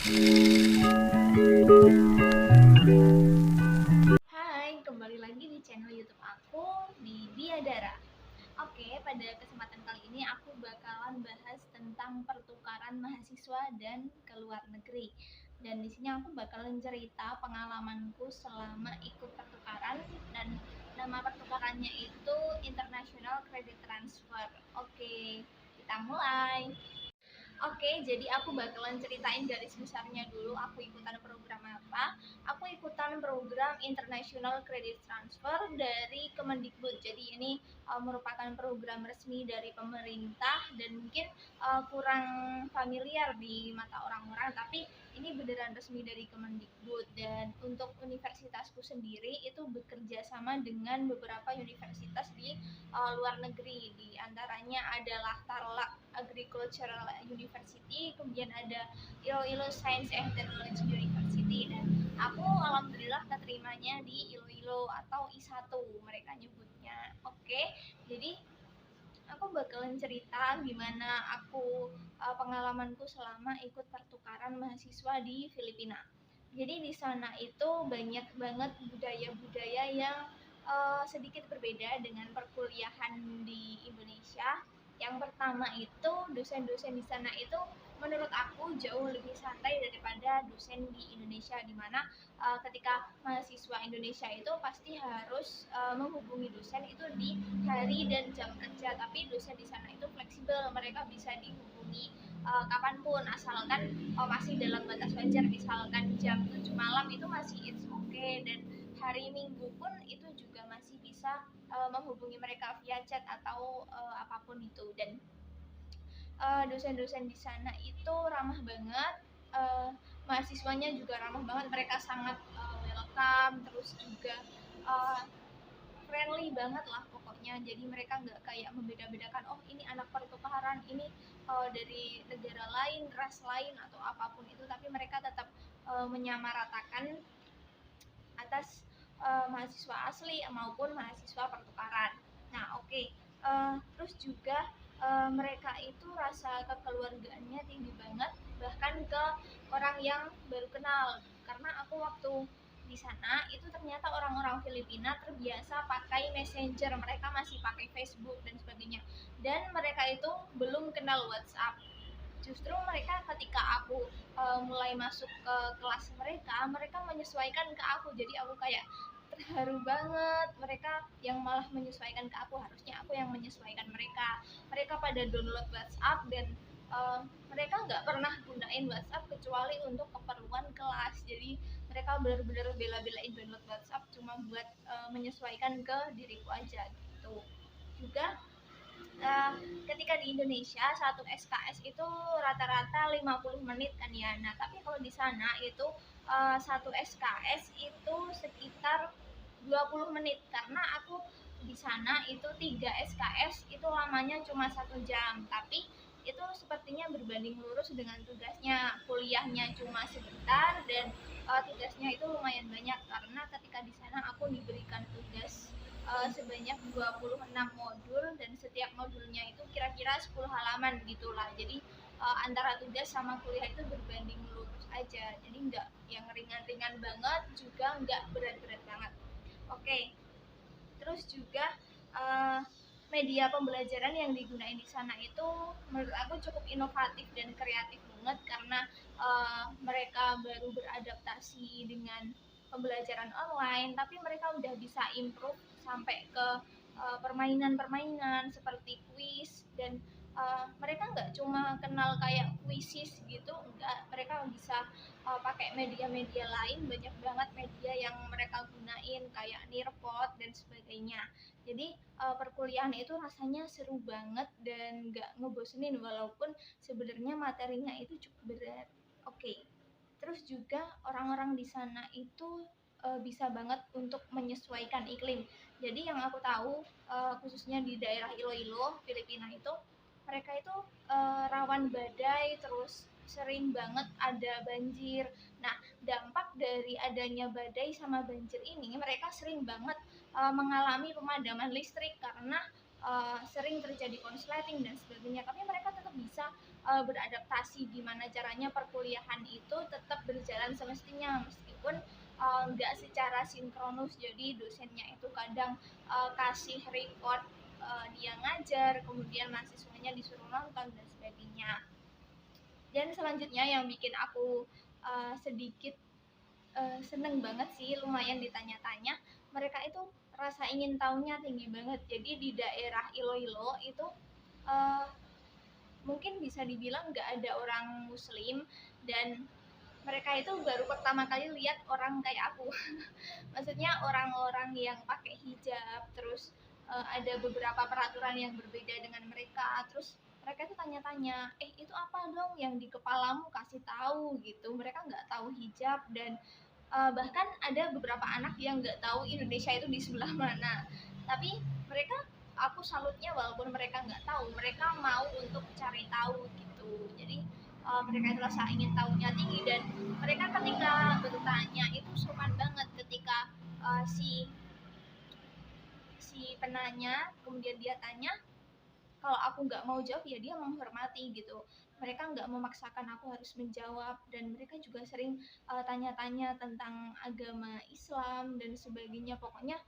Hai, kembali lagi di channel YouTube aku di Diadara. Oke, pada kesempatan kali ini aku bakalan bahas tentang pertukaran mahasiswa dan ke luar negeri. Dan di sini aku bakalan cerita pengalamanku selama ikut pertukaran, dan nama pertukarannya itu International Credit Transfer. Oke, kita mulai. Oke, jadi aku bakalan ceritain garis besarnya dulu. Aku ikutan program apa? Aku ikutan program International Credit Transfer dari Kemendikbud. Jadi ini merupakan program resmi dari pemerintah dan mungkin kurang familiar di mata orang-orang, tapi ini beneran resmi dari Kemendikbud. Dan untuk universitasku sendiri itu bekerja sama dengan beberapa universitas di luar negeri. Di antaranya adalah Tarlac Agricultural University, kemudian ada Iloilo Science and Technology University, dan aku alhamdulillah keterimanya di Iloilo atau I1 mereka nyebutnya. Oke, jadi aku bakalan cerita gimana pengalamanku selama ikut pertukaran mahasiswa di Filipina. Jadi di sana itu banyak banget budaya-budaya yang sedikit berbeda dengan perkuliahan di Indonesia. Yang pertama itu dosen-dosen di sana itu menurut aku jauh lebih santai daripada dosen di Indonesia, di mana ketika mahasiswa Indonesia itu pasti harus menghubungi dosen itu di hari dan jam kerja, tapi dosen di sana itu fleksibel, mereka bisa dihubungi kapanpun asalkan masih dalam batas wajar, misalkan jam 7 malam itu masih it's okay, dan hari Minggu pun itu juga masih bisa menghubungi mereka via chat atau apapun itu. Dan dosen-dosen di sana itu ramah banget, mahasiswanya juga ramah banget, mereka sangat welcome, terus juga uh, friendly banget lah pokoknya. Jadi mereka nggak kayak membeda-bedakan, oh ini anak pertukaran, ini dari negara lain, ras lain atau apapun itu, tapi mereka tetap menyamaratakan atas mahasiswa asli maupun mahasiswa pertukaran. Nah, oke. Terus juga mereka itu rasa kekeluargaannya tinggi banget, bahkan ke orang yang baru kenal. Karena aku waktu di sana itu ternyata orang-orang Filipina terbiasa pakai Messenger, mereka masih pakai Facebook dan sebagainya. Dan mereka itu belum kenal WhatsApp. Justru mereka ketika aku mulai masuk ke kelas mereka, mereka menyesuaikan ke aku, jadi aku kayak terharu banget. Mereka yang malah menyesuaikan ke aku, harusnya aku yang menyesuaikan mereka. Mereka pada download WhatsApp, dan uh, mereka nggak pernah gunain WhatsApp kecuali untuk keperluan kelas. Jadi mereka benar-benar bela-belain download WhatsApp cuma buat menyesuaikan ke diriku aja gitu. Juga uh, ketika di Indonesia satu SKS itu rata-rata 50 menit kan ya. Nah, tapi kalau di sana itu satu SKS itu sekitar 20 menit, karena aku di sana itu 3 SKS itu lamanya cuma 1 jam, tapi itu sepertinya berbanding lurus dengan tugasnya. Kuliahnya cuma sebentar dan tugasnya itu lumayan banyak, karena ketika di sana aku diberikan tugas sebanyak 26 modul, dan setiap modulnya itu kira-kira 10 halaman gitulah. Jadi antara tugas sama kuliah itu berbanding lurus aja. Jadi nggak yang ringan-ringan banget, juga nggak berat-berat banget. Oke, terus juga uh, media pembelajaran yang digunakan di sana itu menurut aku cukup inovatif dan kreatif banget, karena mereka baru beradaptasi dengan pembelajaran online, tapi mereka udah bisa improve sampai ke permainan-permainan seperti kuis. Dan mereka nggak cuma kenal kayak kuisis gitu, enggak, mereka bisa pakai media-media lain, banyak banget media yang mereka gunain kayak Nearpod dan sebagainya. Jadi perkuliahan itu rasanya seru banget dan nggak ngebosenin, walaupun sebenarnya materinya itu cukup berat. Oke, terus juga orang-orang di sana itu bisa banget untuk menyesuaikan iklim. Jadi yang aku tahu khususnya di daerah Iloilo, Filipina itu mereka itu rawan badai, terus sering banget ada banjir. Nah, dampak dari adanya badai sama banjir ini, mereka sering banget mengalami pemadaman listrik, karena sering terjadi konsleting dan sebagainya, tapi mereka tetap bisa beradaptasi gimana caranya perkuliahan itu tetap berjalan semestinya, meskipun nggak secara sinkronus. Jadi dosennya itu kadang kasih record dia ngajar, kemudian mahasiswanya disuruh nonton dan sebagainya. Dan selanjutnya yang bikin aku sedikit seneng banget sih, lumayan ditanya-tanya, mereka itu rasa ingin tahunya tinggi banget. Jadi di daerah Iloilo itu uh, mungkin bisa dibilang nggak ada orang muslim, dan mereka itu baru pertama kali lihat orang kayak aku. Maksudnya orang-orang yang pakai hijab, terus ada beberapa peraturan yang berbeda dengan mereka. Terus mereka itu tanya-tanya, itu apa dong yang di kepalamu, kasih tahu gitu. Mereka nggak tahu hijab, dan bahkan ada beberapa anak yang nggak tahu Indonesia itu di sebelah mana. Tapi mereka, aku salutnya, walaupun mereka nggak tahu, mereka mau untuk cari tahu gitu. Jadi mereka itu rasa ingin tahunya tinggi, dan mereka ketika bertanya itu sopan banget. Ketika si penanya kemudian dia tanya, kalau aku nggak mau jawab ya dia menghormati gitu. Mereka nggak memaksakan aku harus menjawab, dan mereka juga sering tanya-tanya tentang agama Islam dan sebagainya. Pokoknya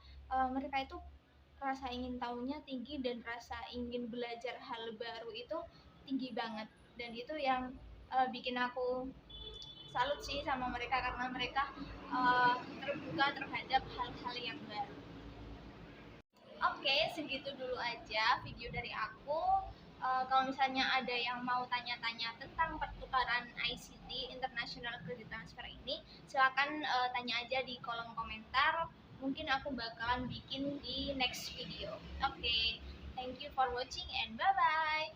mereka itu rasa ingin tahunya tinggi, dan rasa ingin belajar hal baru itu tinggi banget. Dan itu yang bikin aku salut sih sama mereka, karena mereka terbuka terhadap hal-hal yang baru. Oke, segitu dulu aja video dari aku. Kalau misalnya ada yang mau tanya-tanya tentang pertukaran ICT, International Credit Transfer ini, silakan tanya aja di kolom komentar. Mungkin aku bakalan bikin di next video. Oke, thank you for watching and bye-bye.